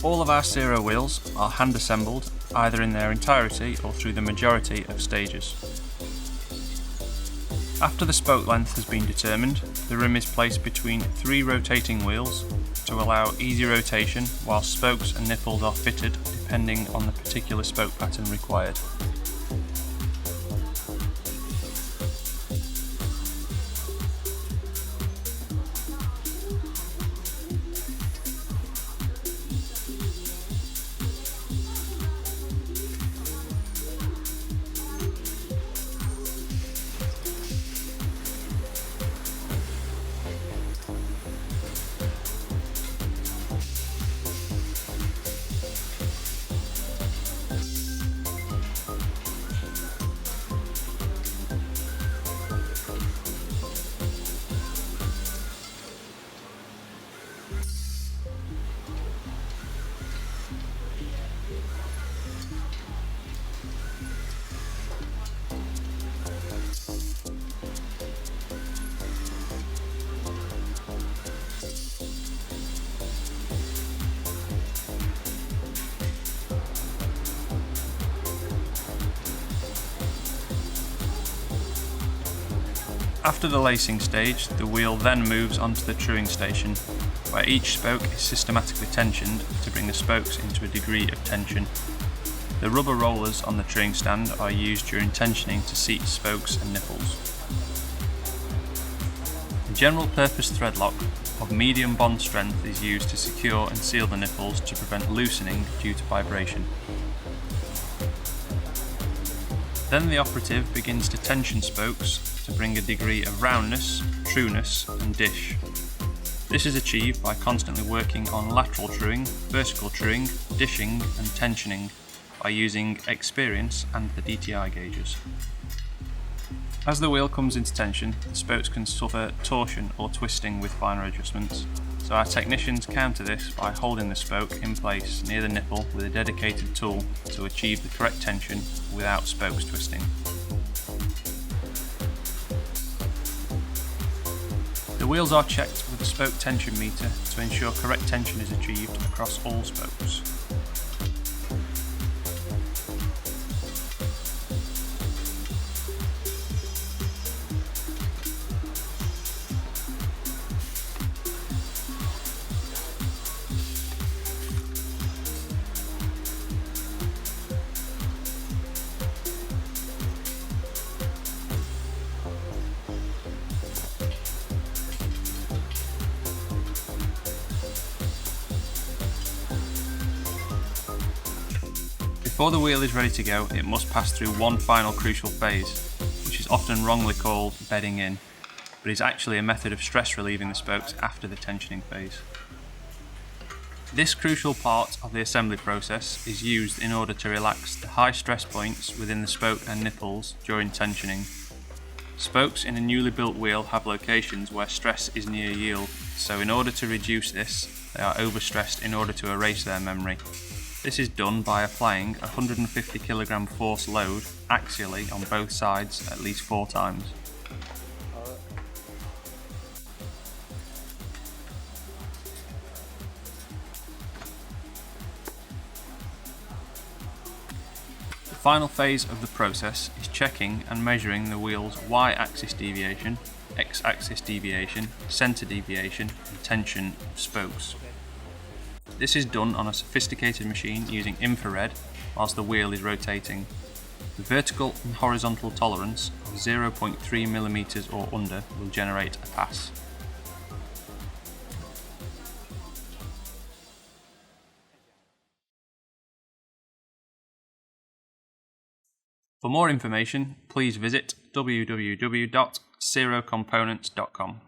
All of our Cero wheels are hand assembled, either in their entirety or through the majority of stages. After the spoke length has been determined, the rim is placed between 3 rotating wheels to allow easy rotation whilst spokes and nipples are fitted depending on the particular spoke pattern required. After the lacing stage, the wheel then moves onto the truing station, where each spoke is systematically tensioned to bring the spokes into a degree of tension. The rubber rollers on the truing stand are used during tensioning to seat spokes and nipples. A general purpose thread lock of medium bond strength is used to secure and seal the nipples to prevent loosening due to vibration. Then the operative begins to tension spokes to bring a degree of roundness, trueness and dish. This is achieved by constantly working on lateral truing, vertical truing, dishing and tensioning by using experience and the DTI gauges. As the wheel comes into tension, the spokes can suffer torsion or twisting with finer adjustments, so our technicians counter this by holding the spoke in place near the nipple with a dedicated tool to achieve the correct tension without spokes twisting. The wheels are checked with a spoke tension meter to ensure correct tension is achieved across all spokes. Before the wheel is ready to go, it must pass through one final crucial phase, which is often wrongly called bedding in, but is actually a method of stress relieving the spokes after the tensioning phase. This crucial part of the assembly process is used in order to relax the high stress points within the spoke and nipples during tensioning. Spokes in a newly built wheel have locations where stress is near yield, so in order to reduce this, they are overstressed in order to erase their memory. This is done by applying a 150 kg force load axially on both sides at least 4 times. The final phase of the process is checking and measuring the wheel's y-axis deviation, x-axis deviation, centre deviation and tension of spokes. This is done on a sophisticated machine using infrared whilst the wheel is rotating. The vertical and horizontal tolerance of 0.3 mm or under will generate a pass. For more information, please visit www.cerocomponents.com.